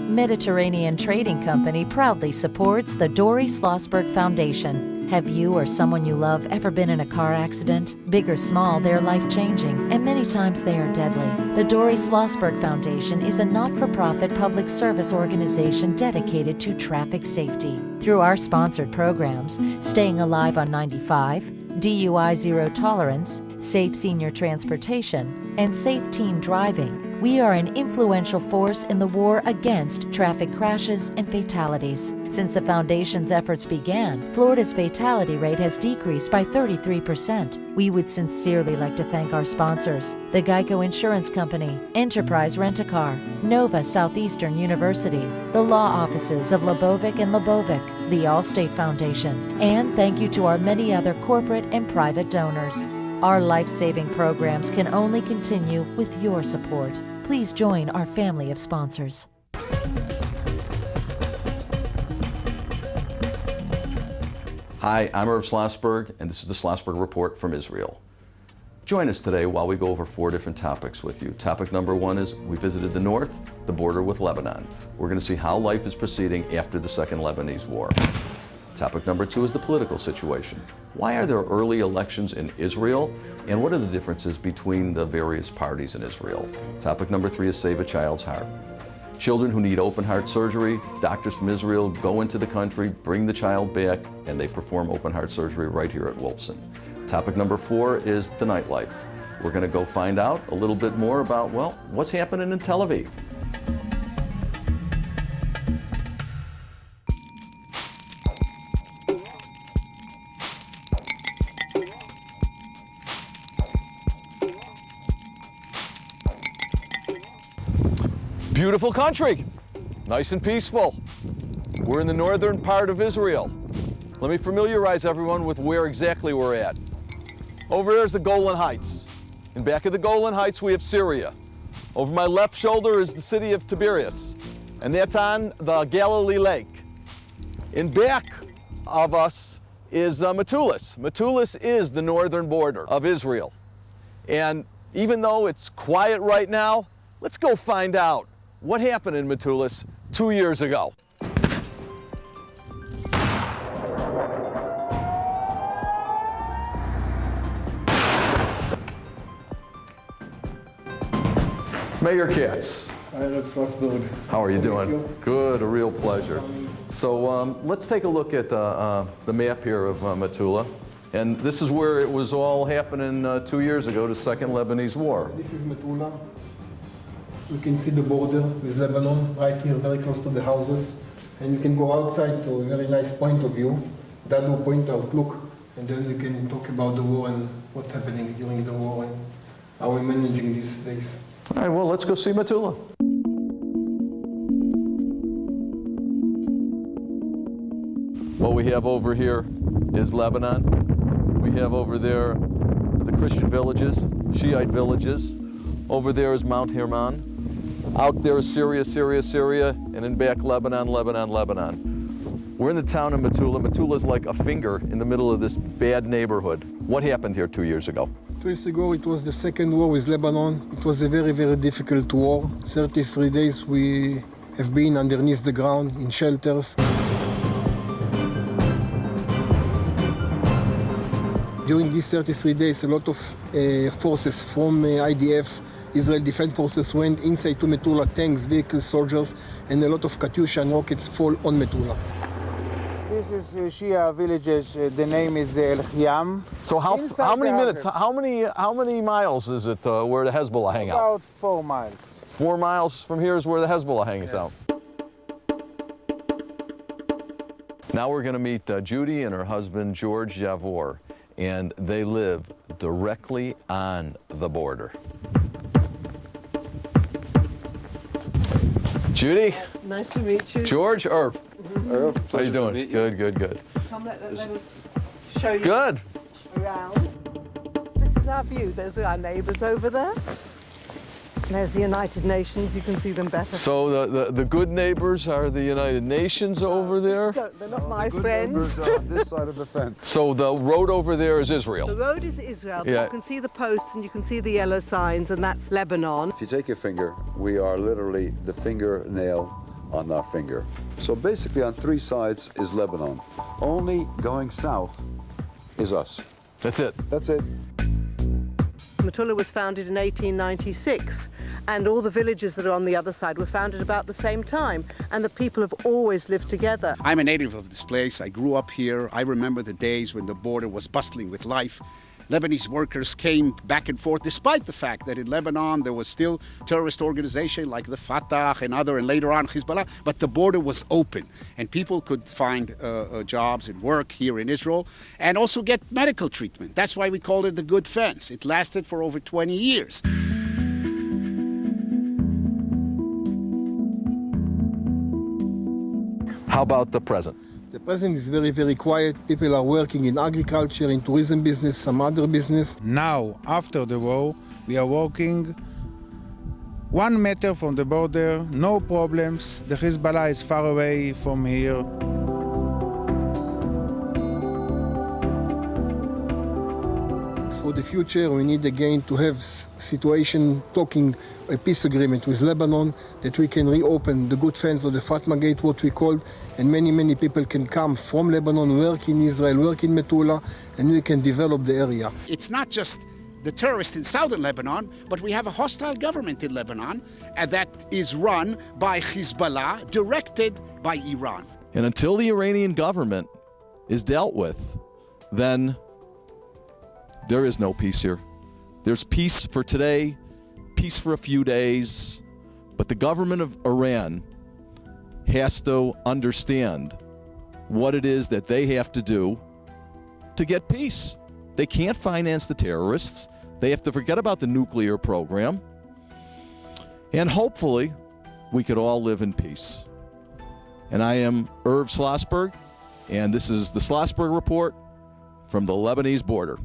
Mediterranean Trading Company proudly supports the Dory Slosberg Foundation. Have you or someone you love ever been in a car accident? Big or small, they're life-changing, and many times they are deadly. The Dory Slosberg Foundation is a not-for-profit public service organization dedicated to traffic safety. Through our sponsored programs, Staying Alive on 95, DUI Zero Tolerance, Safe Senior Transportation, and Safe Teen Driving, we are an influential force in the war against traffic crashes and fatalities. Since the Foundation's efforts began, Florida's fatality rate has decreased by 33%. We would sincerely like to thank our sponsors, the Geico Insurance Company, Enterprise Rent-A-Car, Nova Southeastern University, the law offices of Lebovic and Lebovic, the Allstate Foundation, and thank you to our many other corporate and private donors. Our life-saving programs can only continue with your support. Please join our family of sponsors. Hi, I'm Irv Slosberg, and this is the Slosberg Report from Israel. Join us today while we go over 4 different topics with you. Topic number 1 is we visited the north, the border with Lebanon. We're going to see how life is proceeding after the Second Lebanese War. Topic number 2 is the political situation. Why are there early elections in Israel? And what are the differences between the various parties in Israel? Topic number 3 is Save a Child's Heart. Children who need open heart surgery, doctors from Israel go into the country, bring the child back, and they perform open heart surgery right here at Wolfson. Topic number 4 is the nightlife. We're going to go find out a little bit more about, well, what's happening in Tel Aviv. Beautiful country, nice and peaceful. We're in the northern part of Israel. Let me familiarize everyone with where exactly we're at. Over there is the Golan Heights. In back of the Golan Heights we have Syria. Over my left shoulder is the city of Tiberias, and that's on the Galilee Lake. In back of us is Mettulis. Mettulis is the northern border of Israel. And even though it's quiet right now, let's go find out what happened in Mettulis 2 years ago. Mayor Katz. Hi, Slosberg. How are you doing? Good, a real pleasure. So let's take a look at the map here of Mettulis. And this is where it was all happening 2 years ago, the Second Lebanese War. This is Mettulis. You can see the border with Lebanon right here, very close to the houses. And you can go outside to a very nice point of view. That will point out, look, and then we can talk about the war and what's happening during the war and how we're managing these days. All right, well, let's go see Mettulis. What we have over here is Lebanon. We have over there the Christian villages, Shiite villages. Over there is Mount Hermon. Out there is Syria, Syria, Syria, and in back Lebanon, Lebanon, Lebanon. We're in the town of Mettulis. Mettulis is like a finger in the middle of this bad neighborhood. What happened here 2 years ago? 2 years ago, it was the second war with Lebanon. It was a very, very difficult war. 33 days we have been underneath the ground in shelters. During these 33 days, a lot of forces from IDF, Israel Defense Forces, went inside to Mettulis, tanks, vehicles, soldiers, and a lot of Katyusha and rockets fall on Mettulis. This is Shia villages. The name is El Khiam. So how many minutes? How many miles is it where the Hezbollah hang out? About 4 miles. 4 miles from here is where the Hezbollah hangs out. Now we're going to meet Judy and her husband George Javor, and they live directly on the border. Judy. Nice to meet you. George, Irv. Irv, how you doing? Good, good, good. Come let us show you Good. around. This is our view. Those are our neighbours over there. There's the United Nations. You can see them better. So the good neighbors are the United Nations over there? They're not my good friends. neighbors are on this side of the fence. So the road over there is Israel? The road is Israel. But Yeah. You can see the posts and you can see the yellow signs, and that's Lebanon. If you take your finger, we are literally the fingernail on our finger. So basically on three sides is Lebanon. Only going south is us. That's it. That's it. Metula was founded in 1896, and all the villages that are on the other side were founded about the same time, and the people have always lived together. I'm a native of this place. I grew up here. I remember the days when the border was bustling with life. Lebanese workers came back and forth, despite the fact that in Lebanon there was still terrorist organization like the Fatah and later on Hezbollah, but the border was open and people could find jobs and work here in Israel and also get medical treatment. That's why we called it the Good Fence. It lasted for over 20 years. How about the present? The present is very, very quiet. People are working in agriculture, in tourism business, some other business. Now, after the war, we are working 1 meter from the border, no problems. The Hezbollah is far away from here. For the future, we need again to have situation talking a peace agreement with Lebanon, that we can reopen the Good Fence or the Fatma Gate, what we called, and many, many people can come from Lebanon, work in Israel, work in Metula, and we can develop the area. It's not just the terrorists in southern Lebanon, but we have a hostile government in Lebanon that is run by Hezbollah, directed by Iran. And until the Iranian government is dealt with, then there is no peace here. There's peace for today, peace for a few days, but the government of Iran has to understand what it is that they have to do to get peace. They can't finance the terrorists. They have to forget about the nuclear program. And hopefully, we could all live in peace. And I am Irv Slosberg, and this is the Slosberg Report from the Lebanese border.